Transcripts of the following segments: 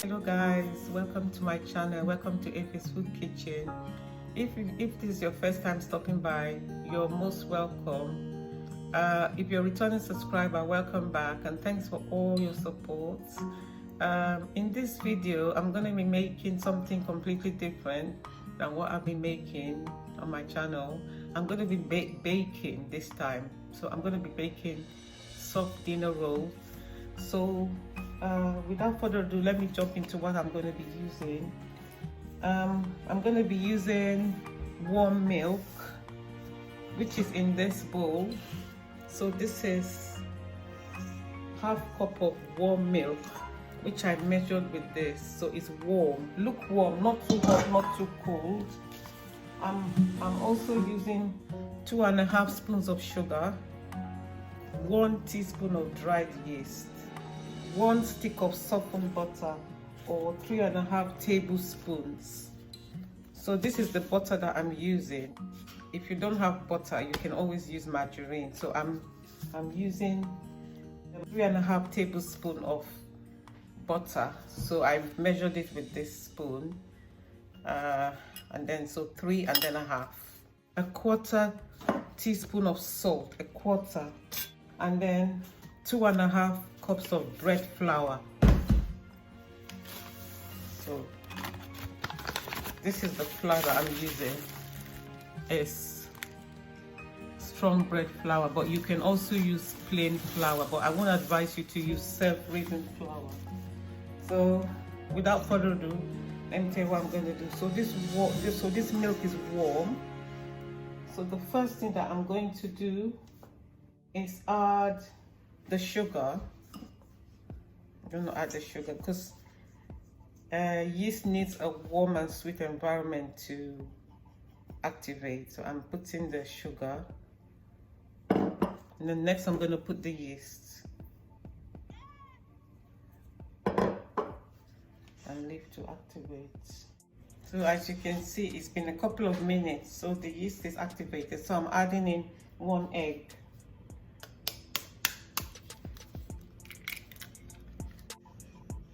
Hello guys, welcome to my channel. Welcome to Efe's Food Kitchen. If this is your first time stopping by, you're most welcome. If you're a returning subscriber, welcome back and thanks for all your support. In this video, I'm going to be making something completely different than what I've been making on my channel. I'm going to be baking this time. So I'm going to be baking soft dinner rolls. So without further ado, let me jump into what I'm going to be using. I'm going to be using warm milk, which is in this bowl. So this is half cup of warm milk, which I measured with this. So it's warm, lukewarm, not too hot, not too cold. I'm also using 2.5 spoons of sugar, 1 teaspoon of dried yeast, 1 stick of softened butter, or 3.5 tablespoons. So this is the butter that I'm using. If you don't have butter, you can always use margarine. So I'm using 3.5 tablespoons of butter. So I've measured it with this spoon, and then so 3 and then a half. 1/4 teaspoon of salt, 1/4, and then 2.5 cups of bread flour. So this is the flour that I'm using. It's strong bread flour, but you can also use plain flour, but I won't advise you to use self-raising flour. So without further ado, let me tell you what I'm going to do. So this milk is warm. So the first thing that I'm going to do is add the sugar. I'm going to add the sugar because yeast needs a warm and sweet environment to activate. So I'm putting the sugar, and then next I'm going to put the yeast and leave to activate. So as you can see, it's been a couple of minutes, so the yeast is activated. So I'm adding in 1 egg.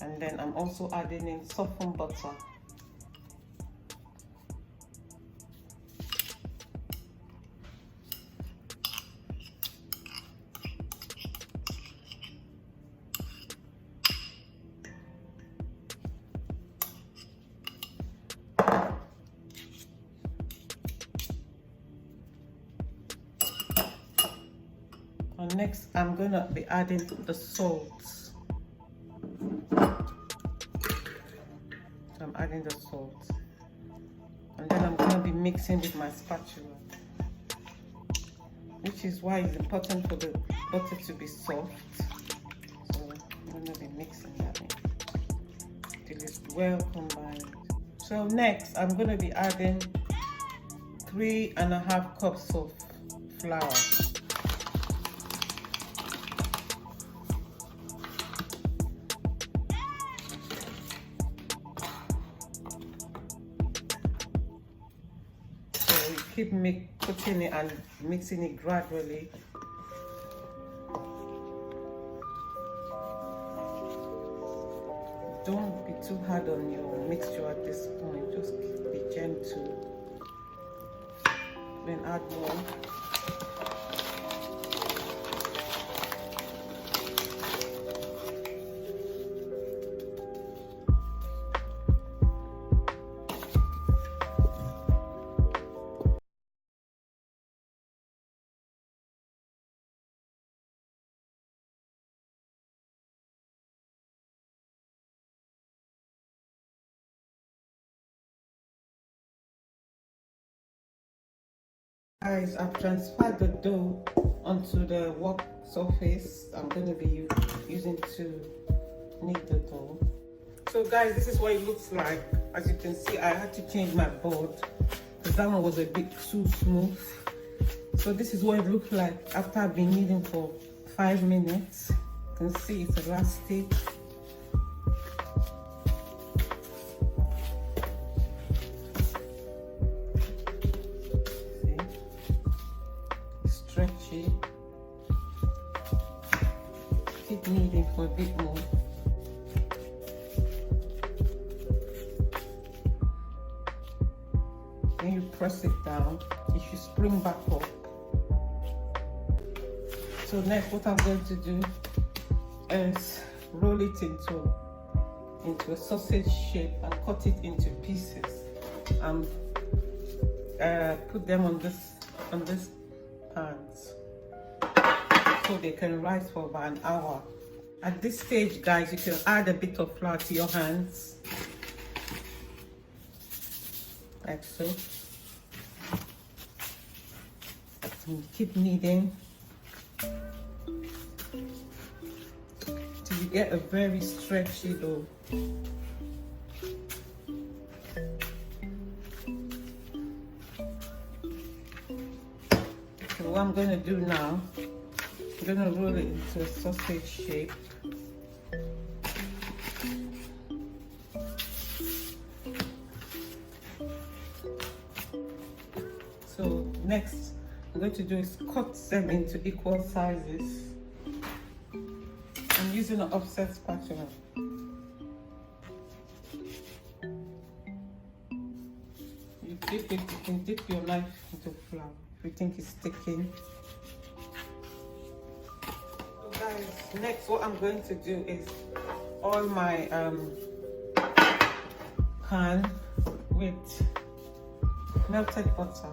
And then I'm also adding in softened butter. And next I'm going to be adding the salt. I'm adding the salt, and then I'm going to be mixing with my spatula, which is why it's important for the butter to be soft. So I'm going to be mixing that in till it's well combined. So next I'm going to be adding 3.5 cups of flour. Keep putting it and mixing it gradually. Don't be too hard on your mixture at this point, just be gentle. Then add more. Guys, I've transferred the dough onto the work surface I'm going to be using to knead the dough. So guys, this is what it looks like. As you can see, I had to change my board because that one was a bit too smooth. So this is what it looked like after I've been kneading for 5 minutes. You can see it's elastic. Stretchy. Keep kneading for a bit more. press it down, it should spring back up. So next, what I'm going to do is roll it into a sausage shape and cut it into pieces and put them on this pans so they can rise for about an hour. At this stage, guys, you can add a bit of flour to your hands, like so. And keep kneading till you get a very stretchy dough. So what I'm going to do now, I'm going to roll it into a sausage shape. So next, I'm going to do is cut them into equal sizes. I'm using an offset spatula. You dip it, you can dip your knife into flour if you think it's sticking. So guys, next what I'm going to do is oil my pan with melted butter.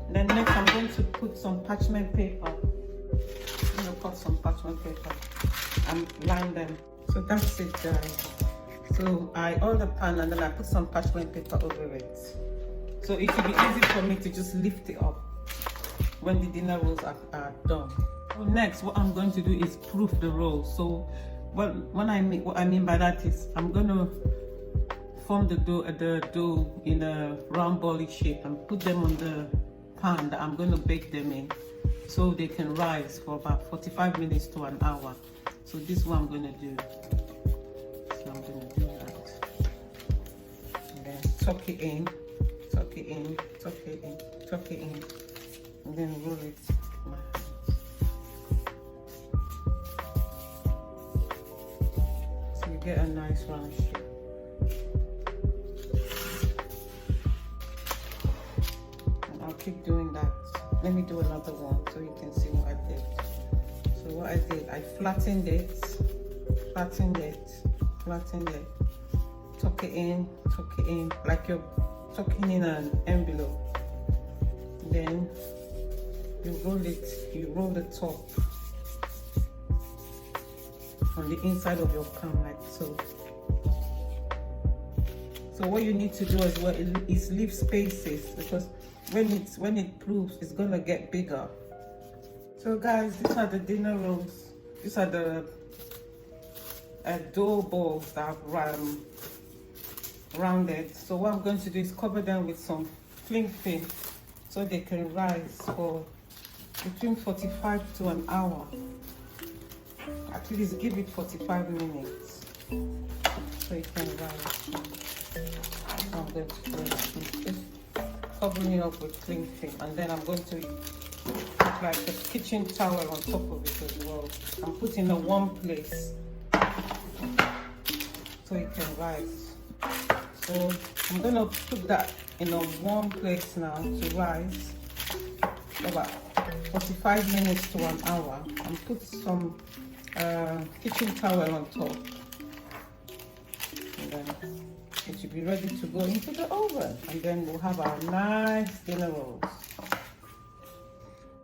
Then next I'm going to put some parchment paper. I'm going to cut some parchment paper and line them. So that's it, guys. So I oil the pan and then I put some parchment paper over it. So it will be easy for me to just lift it up when the dinner rolls are done. So next, what I'm going to do is proof the rolls. So what I mean by that is I'm going to form the dough in a round bally shape and put them on the pan that I'm going to bake them in so they can rise for about 45 minutes to an hour. So this is what I'm going to do. So I'm going to do that. And then tuck it in, tuck it in, tuck it in, tuck it in, and then roll it with my hands. So you get a nice round shape. Keep doing that. Let me do another one so you can see what I did. So what I did, I flattened it, tuck it in, like you're tucking in an envelope. Then you roll the top on the inside of your pan like so. So what you need to do as well is leave spaces, because when it proofs, it's gonna get bigger. So guys, these are the dinner rolls. These are the dough balls that I've rounded. So what I'm going to do is cover them with some cling film so they can rise for between 45 to an hour. At least give it 45 minutes so it can rise. So I'm going to do it. Covering it up with cling film, and then I'm going to put like a kitchen towel on top of it as well. I'm putting in a warm place so it can rise. So I'm going to put that in a warm place now to rise for about 45 minutes to an hour, and put some kitchen towel on top, and then it should be ready to go into the oven, and then we'll have our nice dinner rolls.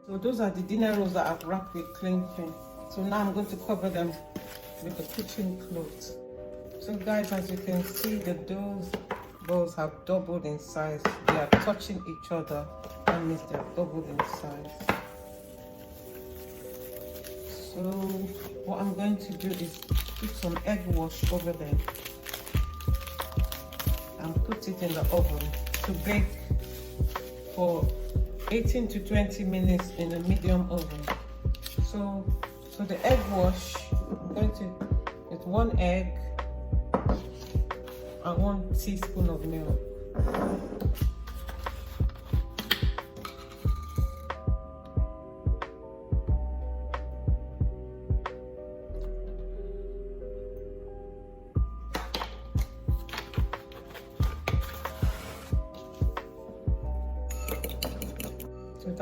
So those are the dinner rolls that I've wrapped with cling film. So now I'm going to cover them with a kitchen cloth. So guys, as you can see, the dough balls have doubled in size. They are touching each other. That means they have doubled in size. So what I'm going to do is put some egg wash over them and put it in the oven to bake for 18 to 20 minutes in a medium oven. So the egg wash, I'm going to get 1 egg and 1 teaspoon of milk.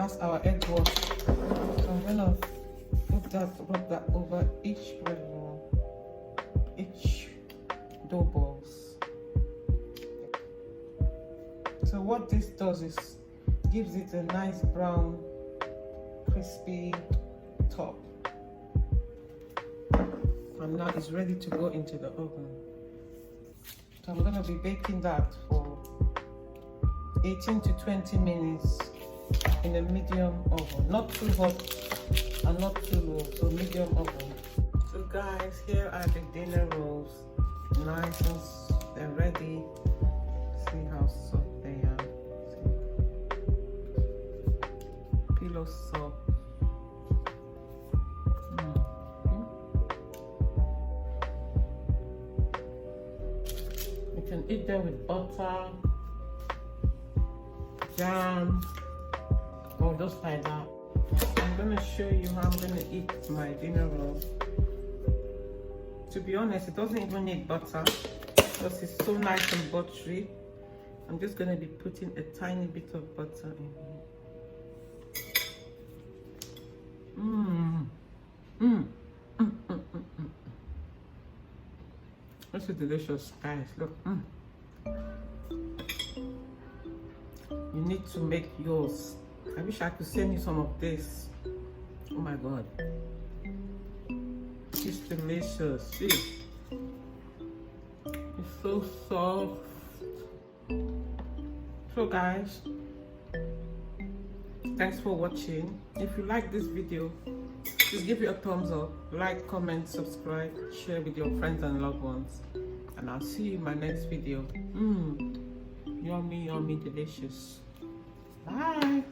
that's our egg wash. So I'm gonna rub that over each bread roll, each dough balls. So what this does is gives it a nice brown, crispy top. And now it's ready to go into the oven. So I'm gonna be baking that for 18 to 20 minutes in a medium oven, not too hot and not too low, so medium oven. So guys, here are the dinner rolls, nice and they're ready. See how soft they are. See? Pillow soft. You can eat them with butter, jam, or just like that. I'm gonna show you how I'm gonna eat my dinner roll. To be honest, it doesn't even need butter because it's so nice and buttery. I'm just gonna be putting a tiny bit of butter in here. This is delicious, guys. Look. You need to make yours. I wish I could send you some of this. Oh my god, it's delicious. See, it's so soft. So guys, thanks for watching. If you like this video, just give it a thumbs up, like, comment, subscribe, share with your friends and loved ones, and I'll see you in my next video. Yummy, yummy, delicious. Bye.